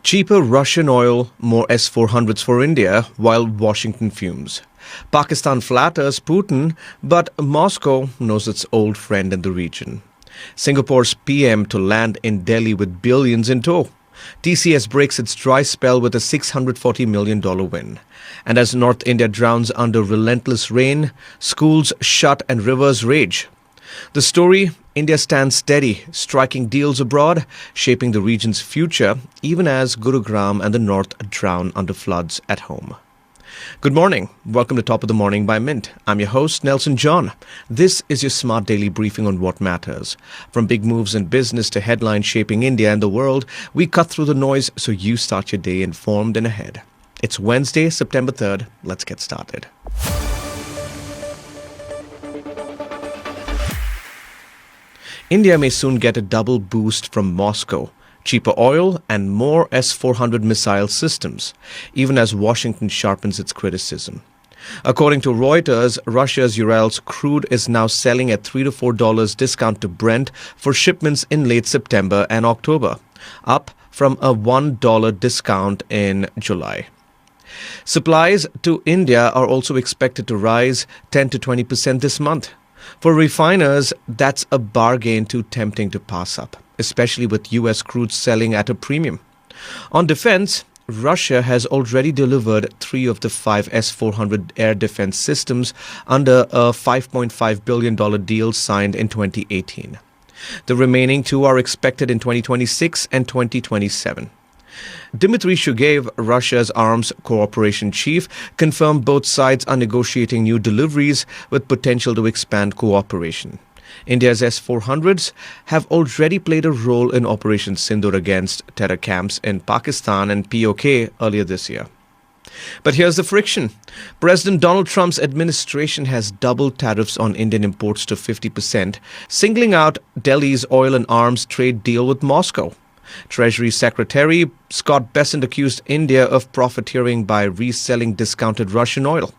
Cheaper Russian oil, more S-400s for India, while Washington fumes. Pakistan flatters Putin, but Moscow knows its old friend in the region. Singapore's PM to land in Delhi with billions in tow. TCS breaks its dry spell with a $640 million win. And as North India drowns under relentless rain, schools shut and rivers rage. The story: India stands steady, striking deals abroad, shaping the region's future, even as Gurugram and the north drown under floods at home. Good morning. Welcome to Top of the Morning by Mint. I'm your host, Nelson John. This is your smart daily briefing on what matters. From big moves in business to headlines shaping India and the world, we cut through the noise so you start your day informed and ahead. It's Wednesday, September 3rd. Let's get started. India may soon get a double boost from Moscow. Cheaper oil and more S-400 missile systems, even as Washington sharpens its criticism. According to Reuters, Russia's Urals crude is now selling at $3 to $4 discount to Brent for shipments in late September and October, up from a $1 discount in July. Supplies to India are also expected to rise 10 to 20% this month. For refiners, that's a bargain too tempting to pass up, especially with U.S. crude selling at a premium. On defense, Russia has already delivered 3 of the 5 S-400 air defense systems under a $5.5 billion deal signed in 2018. The remaining 2 are expected in 2026 and 2027. Dmitry Shugayev, Russia's arms cooperation chief, confirmed both sides are negotiating new deliveries with potential to expand cooperation. India's S-400s have already played a role in Operation Sindoor against terror camps in Pakistan and POK earlier this year. But here's the friction. President Donald Trump's administration has doubled tariffs on Indian imports to 50%, singling out Delhi's oil and arms trade deal with Moscow. Treasury Secretary Scott Bessent accused India of profiteering by reselling discounted Russian oil.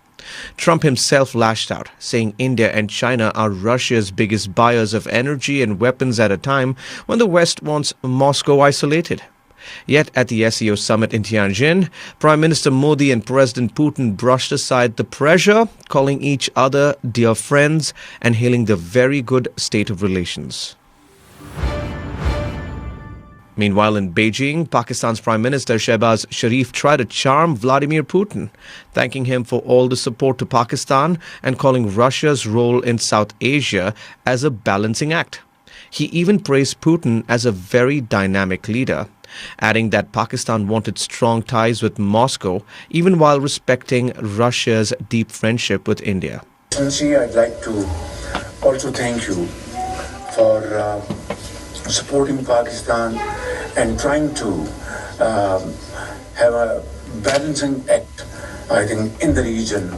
Trump himself lashed out, saying India and China are Russia's biggest buyers of energy and weapons at a time when the West wants Moscow isolated. Yet at the SEO summit in Tianjin, Prime Minister Modi and President Putin brushed aside the pressure, calling each other dear friends and hailing the very good state of relations. Meanwhile, in Beijing, Pakistan's Prime Minister Shehbaz Sharif tried to charm Vladimir Putin, thanking him for all the support to Pakistan and calling Russia's role in South Asia as a balancing act. He even praised Putin as a very dynamic leader, adding that Pakistan wanted strong ties with Moscow, even while respecting Russia's deep friendship with India. Sincerely, I'd like to also thank you for supporting Pakistan and trying to have a balancing act, I think, in the region.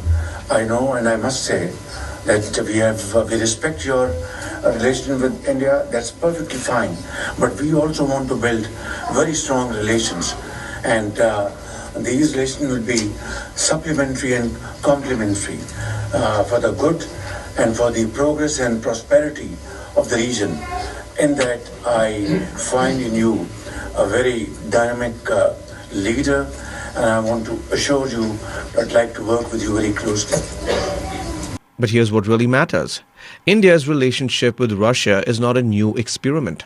I know and I must say that we respect your relation with India. That's perfectly fine. But we also want to build very strong relations. And these relations will be supplementary and complementary for the good and for the progress and prosperity of the region. In that, I find in you a very dynamic leader, and I want to assure you that I'd like to work with you very closely. But here's what really matters. India's relationship with Russia is not a new experiment.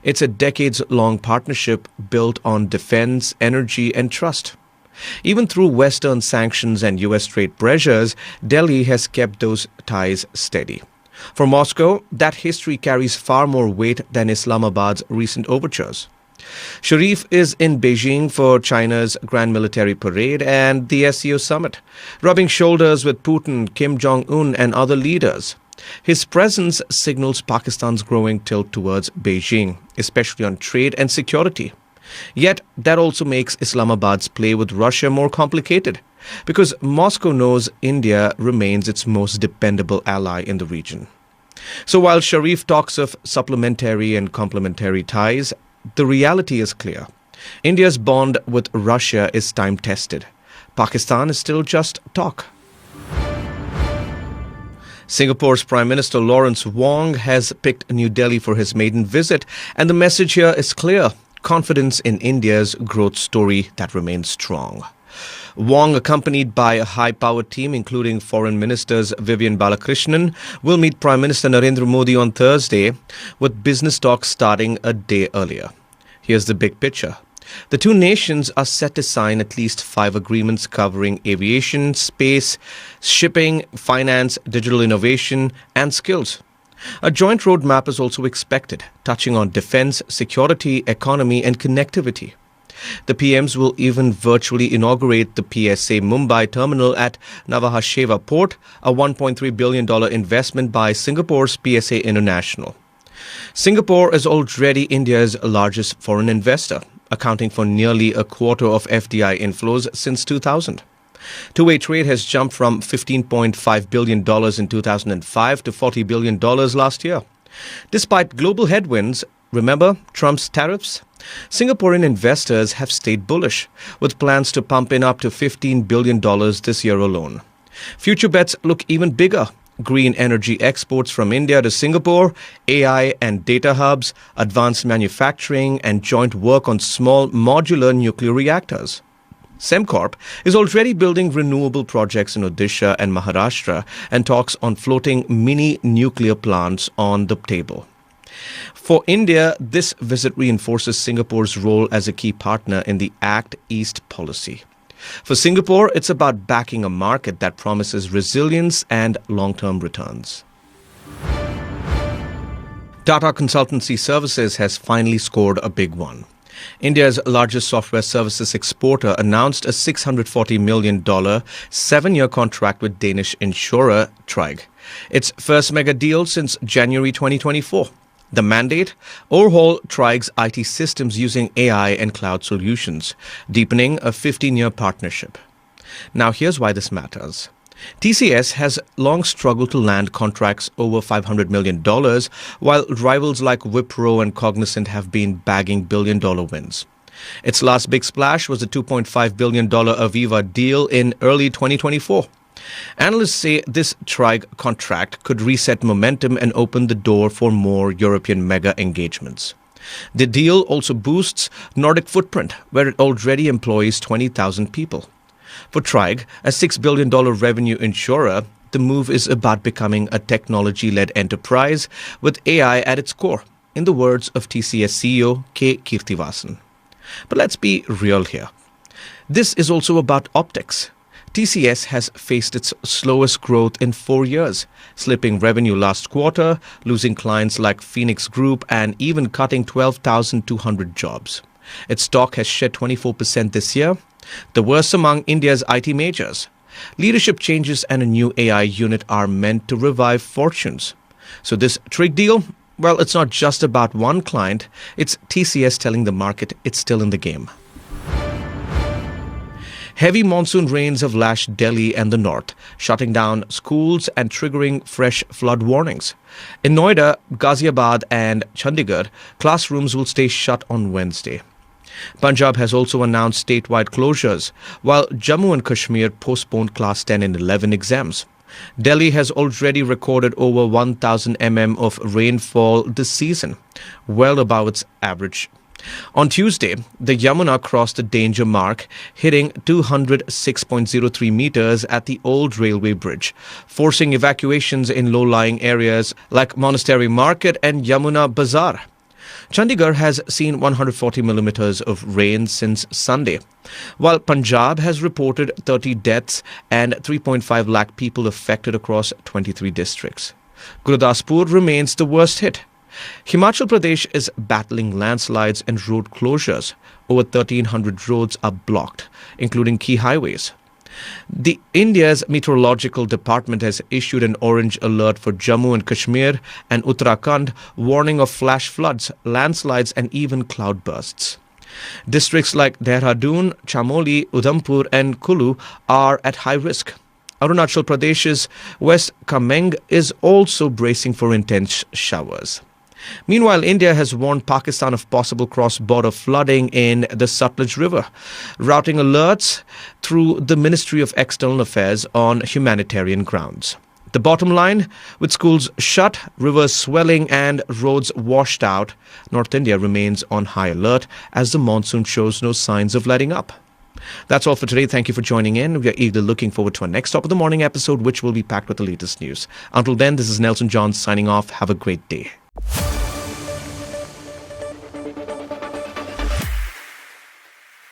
It's a decades-long partnership built on defense, energy, and trust. Even through Western sanctions and U.S. trade pressures, Delhi has kept those ties steady. For Moscow, that history carries far more weight than Islamabad's recent overtures. Sharif is in Beijing for China's Grand Military Parade and the SEO Summit, rubbing shoulders with Putin, Kim Jong-un and other leaders. His presence signals Pakistan's growing tilt towards Beijing, especially on trade and security. Yet, that also makes Islamabad's play with Russia more complicated, because Moscow knows India remains its most dependable ally in the region. So while Sharif talks of supplementary and complementary ties, the reality is clear. India's bond with Russia is time-tested. Pakistan is still just talk. Singapore's Prime Minister Lawrence Wong has picked New Delhi for his maiden visit, and the message here is clear. confidence in India's growth story that remains strong. Wong, accompanied by a high-powered team including Foreign Ministers Vivian Balakrishnan, will meet Prime Minister Narendra Modi on Thursday, with business talks starting a day earlier. Here's the big picture. The two nations are set to sign at least 5 agreements covering aviation, space, shipping, finance, digital innovation, and skills. A joint roadmap is also expected, touching on defense, security, economy, and connectivity. The PMs will even virtually inaugurate the PSA Mumbai terminal at Navahasheva Port, a $1.3 billion investment by Singapore's PSA International. Singapore is already India's largest foreign investor, accounting for nearly a quarter of FDI inflows since 2000. Two-way trade has jumped from $15.5 billion in 2005 to $40 billion last year. Despite global headwinds, remember Trump's tariffs? Singaporean investors have stayed bullish, with plans to pump in up to $15 billion this year alone. Future bets look even bigger. Green energy exports from India to Singapore, AI and data hubs, advanced manufacturing, and joint work on small modular nuclear reactors. Semcorp is already building renewable projects in Odisha and Maharashtra, and talks on floating mini nuclear plants on the table. For India, this visit reinforces Singapore's role as a key partner in the Act East policy. For Singapore, it's about backing a market that promises resilience and long-term returns. Tata Consultancy Services has finally scored a big one. India's largest software services exporter announced a $640 million 7-year contract with Danish insurer Tryg, its first mega deal since January 2024. The mandate? Overhaul Tryg's IT systems using AI and cloud solutions, deepening a 15-year partnership. Now here's why this matters. TCS has long struggled to land contracts over $500 million, while rivals like Wipro and Cognizant have been bagging billion-dollar wins. Its last big splash was a $2.5 billion Aviva deal in early 2024. Analysts say this Tryg contract could reset momentum and open the door for more European mega engagements. The deal also boosts Nordic footprint, where it already employs 20,000 people. For Tryg, a $6 billion revenue insurer, the move is about becoming a technology-led enterprise with AI at its core, in the words of TCS CEO K. Kirtivasan. But let's be real here. This is also about optics. TCS has faced its slowest growth in 4 years, slipping revenue last quarter, losing clients like Phoenix Group, and even cutting 12,200 jobs. Its stock has shed 24% this year, the worst among India's IT majors. Leadership changes and a new AI unit are meant to revive fortunes. So this Tryg deal, well, it's not just about one client, it's TCS telling the market it's still in the game. Heavy monsoon rains have lashed Delhi and the north, shutting down schools and triggering fresh flood warnings. In Noida, Ghaziabad and Chandigarh, classrooms will stay shut on Wednesday. Punjab has also announced statewide closures, while Jammu and Kashmir postponed Class 10 and 11 exams. Delhi has already recorded over 1,000 mm of rainfall this season, well above its average. On Tuesday, the Yamuna crossed the danger mark, hitting 206.03 meters at the old railway bridge, forcing evacuations in low-lying areas like Monastery Market and Yamuna Bazaar. Chandigarh has seen 140 millimeters of rain since Sunday, while Punjab has reported 30 deaths and 3.5 lakh people affected across 23 districts. Gurdaspur remains the worst hit. Himachal Pradesh is battling landslides and road closures. Over 1,300 roads are blocked, including key highways. The India's Meteorological Department has issued an orange alert for Jammu and Kashmir and Uttarakhand, warning of flash floods, landslides and even cloudbursts. Districts like Dehradun, Chamoli, Udhampur and Kulu are at high risk. Arunachal Pradesh's West Kameng is also bracing for intense showers. Meanwhile, India has warned Pakistan of possible cross-border flooding in the Sutlej River, routing alerts through the Ministry of External Affairs on humanitarian grounds. The bottom line, with schools shut, rivers swelling and roads washed out, North India remains on high alert as the monsoon shows no signs of letting up. That's all for today. Thank you for joining in. We are eagerly looking forward to our next Top of the Morning episode, which will be packed with the latest news. Until then, this is Nelson John signing off. Have a great day.